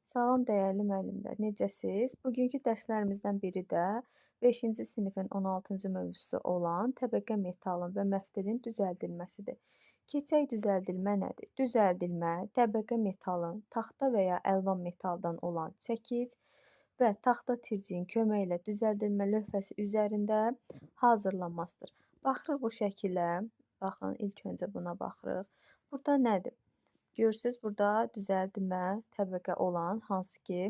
Salam dəyərli müəllimlər, necəsiz? Bugünkü dərslərimizdən biri də 5-ci sinifin 16-cı mövzusu olan təbəqə metalın və məftilin düzəldilməsidir. Keçək düzəldilmə nədir? Düzəldilmə təbəqə metalın taxta və ya əlvan metaldan olan çəkic və taxta tirciyin köməyi ilə düzəldilmə lövhəsi üzərində hazırlanmasıdır. Baxırıq bu şəkilə. Baxın, ilk öncə buna baxırıq. Burada nədir? Görürsüz, burada düzəldilmə təbəqə olan hansı ki,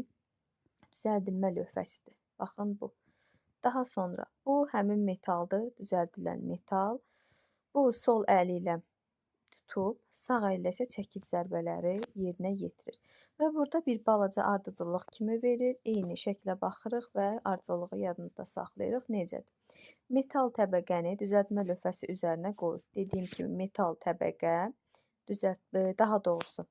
düzəldilmə lövhəsidir. Baxın bu. Daha sonra bu həmin metaldır, düzəldilən metal. Bu sol əli ilə tutub, sağ əli ilə isə çəkic zərbələri yerinə yetirir. Və burada bir balaca ardıcıllıq kimi verir. Eyni şəklə baxırıq və ardıcıllığı yadımızda saxlayırıq. Necədir? Metal təbəqəni düzəltmə lövhəsi üzərinə qoyur. Dediyim kimi metal təbəqə daha doğrusu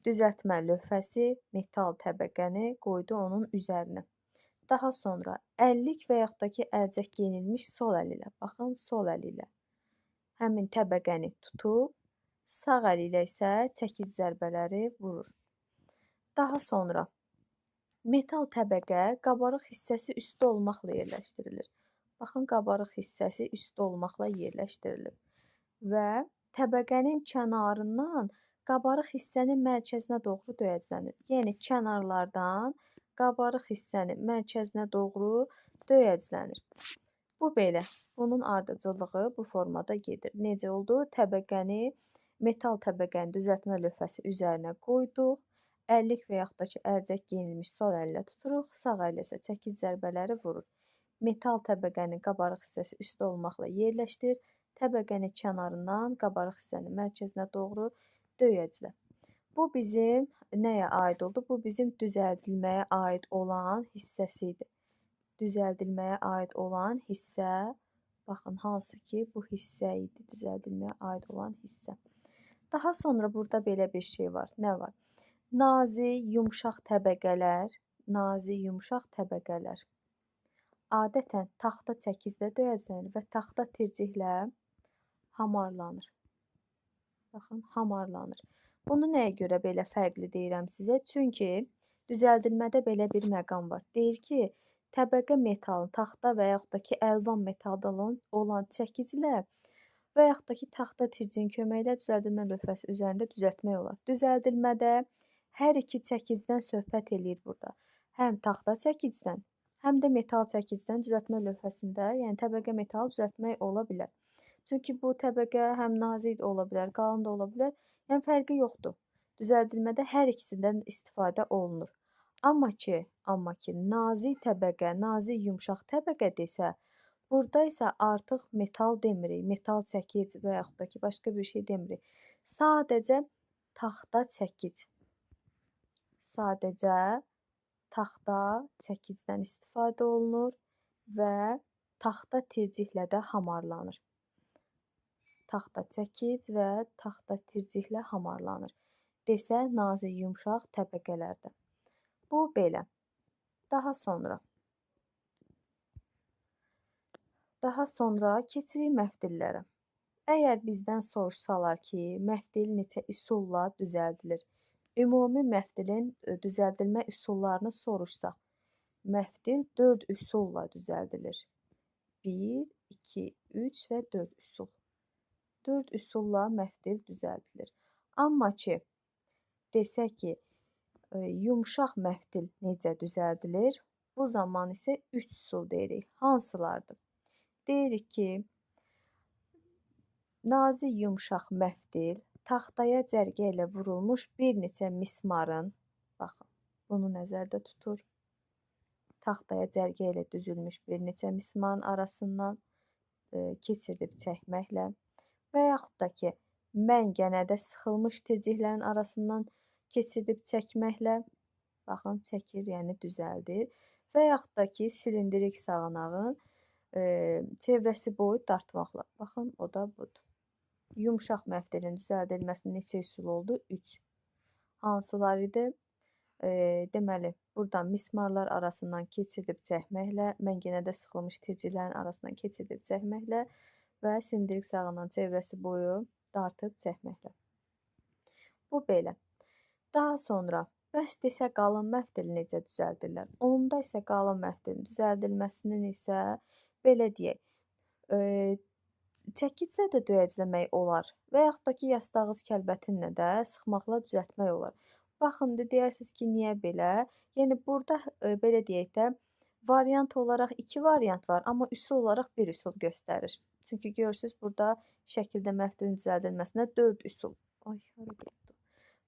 düzəltmə lövhəsi metal təbəqəni qoydu onun üzərinə. Daha sonra əllik və yaxud da ki, əlcək geyinilmiş sol əli ilə, baxın, sol əli ilə həmin təbəqəni tutub, sağ əli ilə isə çəkic zərbələri vurur. Daha sonra metal təbəqə qabarıq hissəsi üstü olmaqla yerləşdirilir. Baxın, qabarıq hissəsi üstü olmaqla yerləşdirilir və təbəqənin kənarından qabarıq hissənin mərkəzinə doğru döyəclənir. Yəni, kənarlardan qabarıq hissənin mərkəzinə doğru döyəclənir. Bu belə. Bunun ardıcıllığı bu formada gedir. Necə oldu? Metal təbəqəni düzəltmə lövhəsi üzərinə qoyduq. Əllik və yaxud da ki, əlcək geyinilmiş sol əli ilə tuturuq. Sağ əli isə çəkic zərbələri vurur. Metal təbəqənin qabarıq hissəsi üstü olmaqla yerləşdir. Təbəqəni kənarından qabarıq hissənin mərkəzinə doğru döyəclə. Bu bizim nəyə aid oldu? Bu bizim düzəldilməyə aid olan hissəsi idi. Düzəldilməyə aid olan hissə, baxın, hansı ki, bu hissə idi, düzəldilməyə aid olan hissə. Daha sonra burada belə bir şey var. Nə var? Nazik, yumşaq təbəqələr adətən taxta çəkiclə döyəclənir və taxta tirciklə hamarlanır. Baxın, hamarlanır. Bunu nəyə görə belə fərqli deyirəm sizə? Çünki düzəldilmədə belə bir məqam var. Deyir ki, təbəqə metalın taxta və yaxud da ki, əlvan metaldan olan çəkiclə və yaxud da ki, taxta tirciyin köməyi ilə düzəldilmə lövhəsi üzərində düzəltmək olar. Düzəldilmədə hər iki çəkicdən söhbət eləyir burada. Həm taxta çəkicdən, həm də metal çəkicdən düzəltmə lövhəsində, yəni təbəqə metal düzəltmək ola bilər. Çünki bu təbəqə həm nazik ola bilər, qalın da ola bilər. Yəni fərqi yoxdur. Düzəldilmədə hər ikisindən istifadə olunur. Amma ki, nazik təbəqə, nazik yumşaq təbəqə desə, burada isə artıq metal demirik, metal çəkic və yaxud da ki, başqa bir şey demirik. Sadəcə taxta çəkic. Sadəcə taxta çəkicdən istifadə olunur və taxta tirciklə də hamarlanır. Taxta çəkic və taxta tirciklə hamarlanır. Desə, nazik, yumşaq təbəqələrdə. Bu belə. Daha sonra keçirik məftillərə. Əgər bizdən soruşsalar ki, məftil neçə üsulla düzəldilir? Ümumi məftilin düzəldilmə üsullarını soruşsa, məftil 4 üsulla düzəldilir. 1, 2, 3 və 4 üsul. 4 üsulla məftil düzəldilir. Amma ki, desək ki, yumşaq məftil necə düzəldilir? Bu zaman isə 3 üsul deyirik. Hansılardır? Deyirik ki, nazik yumşaq məftil taxtaya cərgə ilə vurulmuş bir neçə mismarın, baxın, bunu nəzərdə tutur. Taxtaya cərgə ilə düzülmüş bir neçə mismarın arasından keçirdib çəkməklə və yaxud da ki, məngənədə sıxılmış tirciklərin arasından keçirdib çəkməklə, baxın, çəkir, yəni düzəldir və yaxud da ki, silindrik sağanağın çevrəsi boyu dartmaqla, baxın, o da budur. Yumşaq məftilin düzəldilməsinin neçə üsul oldu? 3. Hansılar idi? Deməli, buradan mismarlar arasından keçirdib çəkməklə, məngənədə sıxılmış tirciklərin arasından keçirdib çəkməklə və silindrik sağanan çevrəsi boyu dartıb çəkməklə. Bu belə. Daha sonra Bəs desə qalın məftil necə düzəldirlər? Onda isə qalın məftilin düzəldilməsinin isə belə deyək, eee, çəkiclə də döyəcləmək olar və yaxud da ki, yastağız kəlbətinlə də sıxmaqla düzəltmək olar. Baxın, indi deyərsiniz ki, niyə belə? Yəni burada belə deyək də, variant olaraq 2 variant var, amma üsul olaraq bir üsul göstərir. Çünki görürsüz burada şəkildə məftilin düzəldilməsində 4 üsul. Ay, hara getdi?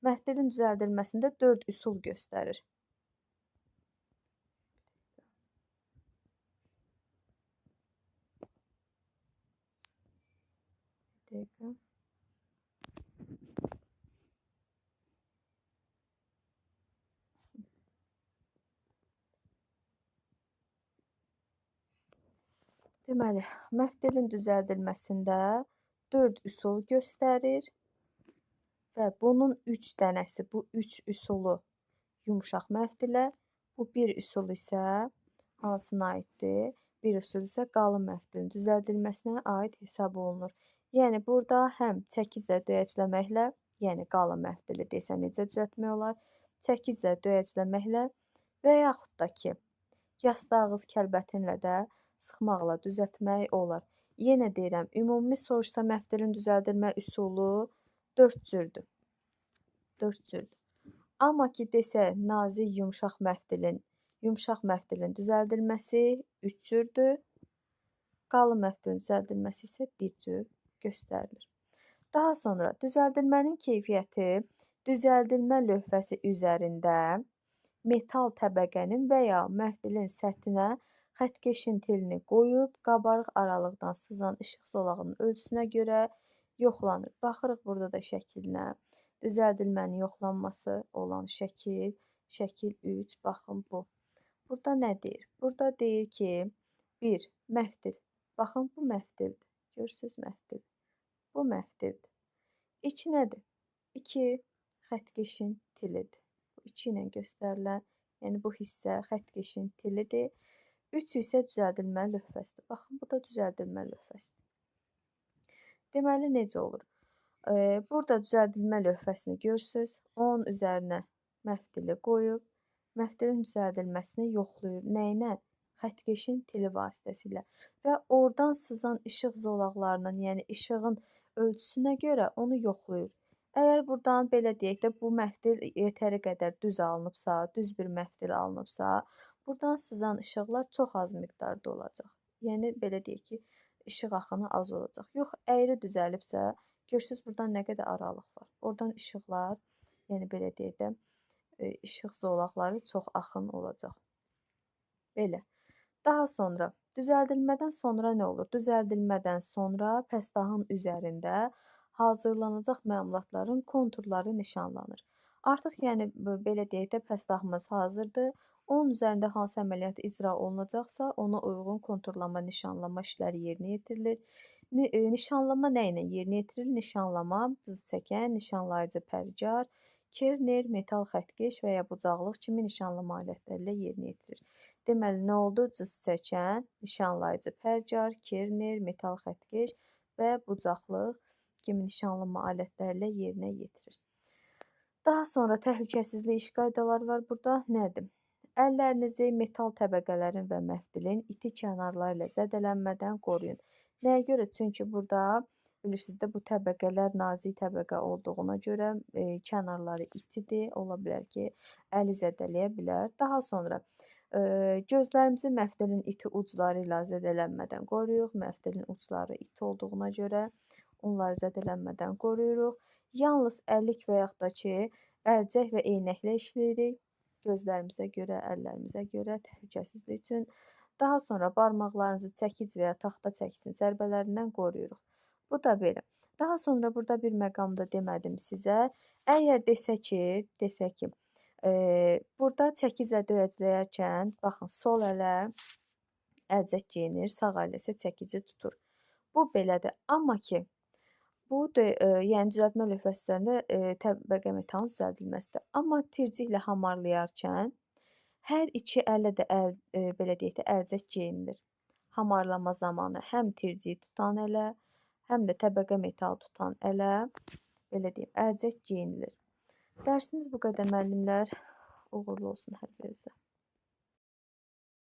Məftilin düzəldilməsində 4 üsul göstərir. Bir dəqiqə. Deməli, məftilin düzəldilməsində 4 üsul göstərir və bunun 3 dənəsi, bu 3 üsulu yumşaq məftilə, bu bir üsul isə hansına aiddir? Bir üsul isə qalın məftilin düzəldilməsinə aid hesab olunur. Yəni, burada həm çəkiclə döyəcləməklə, yəni qalın məftili desə necə düzəltmək olar? Çəkiclə döyəcləməklə və yaxud da ki, yastağız kəlbətinlə də sıxmaqla düzəltmək olar. Yenə deyirəm, ümumi soruşsa məftilin düzəldilmə üsulu 4 cürdür. 4 cürdür. Amma ki, desə nazik yumşaq məftilin düzəldilməsi 3 cürdür. Qalın məftilin düzəldilməsi isə 1 cür göstərilir. Daha sonra düzəldilmənin keyfiyyəti düzəldilmə lövhəsi üzərində metal təbəqənin və ya məftilin səthinə xəttkeşin telini qoyub, qabarıq aralıqdan sızan işıq zolağının ölçüsünə görə yoxlanır. Baxırıq burada da şəklinə. Düzəldilmənin yoxlanması olan şəkil, şəkil 3, baxın bu. Burada nə deyir? Burada deyir ki, 1. Məftil. Baxın, bu məftildir. Görürsünüz məftil. Bu məftildir. 2 nədir? 2. Xəttkeşin tilidir. 2 ilə göstərilən, yəni bu hissə xəttkeşin tilidir. 3 isə düzəldilmə lövhəsidir. Baxın, bu da düzəldilmə lövhəsidir. Deməli, necə olur? Burada düzəldilmə lövhəsini görürsünüz. Onun üzərinə məftili qoyub, məftilin düzəldilməsini yoxlayır. Nəyinə? Xəttkeşin tili vasitəsilə. Və oradan sızan işıq zolaqlarının, yəni işığın ölçüsünə görə onu yoxlayır. Əgər buradan belə deyək də, bu məftil yetəri qədər düz alınıbsa, düz bir məftil alınıbsa, buradan sızan işıqlar çox az miqdarda olacaq. Yəni, belə deyək ki, işıq axını az olacaq. Yox, əyri düzəlibsə, görürsünüz, buradan nə qədər aralıq var. Oradan işıqlar, yəni belə deyək də, işıq zolaqları çox axın olacaq. Belə. Daha sonra, düzəldilmədən sonra nə olur? Düzəldilmədən sonra pəstahın üzərində hazırlanacaq məmulatların konturları nişanlanır. Artıq, yəni, belə deyək də, pəstahımız hazırdır. Onun üzərində hansı əməliyyat icra olunacaqsa, ona uyğun konturlama, nişanlama işləri yerinə yetirilir. Nişanlama nə ilə yerinə yetirilir? Nişanlama, cız çəkən, nişanlayıcı pərgar, kerner, metal xəttkeş və ya bucaqlıq kimi nişanlama alətləri ilə yerinə yetirilir. Deməli, nə oldu? Cız çəkən, nişanlayıcı pərgar, kerner, metal xəttkeş və bucaqlıq kimi nişanlama alətləri ilə yerinə yetirilir. Daha sonra təhlükəsizlik iş qaydaları var. Burada nədir? Əllərinizi metal təbəqələrin və məftilin iti kənarları ilə zədələnmədən qoruyun. Nəyə görə? Çünki burada bilirsiniz də bu təbəqələr nazik təbəqə olduğuna görə kənarları itidir. Ola bilər ki, əli zədələyə bilər. Daha sonra gözlərimizi məftilin iti ucları ilə zədələnmədən qoruyuruq. Məftilin ucları iti olduğuna görə onları zədələnmədən qoruyuruq. Yalnız əllik və yaxud da ki, əlcək və eynəklə işləyirik. Gözlərimizə görə, əllərimizə görə təhlükəsizlik üçün. Daha sonra barmaqlarınızı çəkic və ya taxta çəkicin zərbələrindən qoruyuruq. Bu da belə. Daha sonra burada bir məqamda demədim sizə. Əgər desə ki, burada çəkiclə döyəcləyərkən, baxın, sol ələ əlcək geyinir, sağ ələ isə çəkici tutur. Bu belədir. Amma ki, bu yəni düzəltmə lövhəsi üzərində təbəqə metalın düzəldilməsidir. Amma tirciklə hamarlayarkən hər iki əllə də belə deyək də əlcək geyinilir. Hamarlama zamanı həm tirciyi tutan ələ, həm də təbəqə metal tutan ələ belə deyim, əlcək geyinilir. Dərsimiz bu qədər müəllimlər. Uğurlu olsun hər birinizə.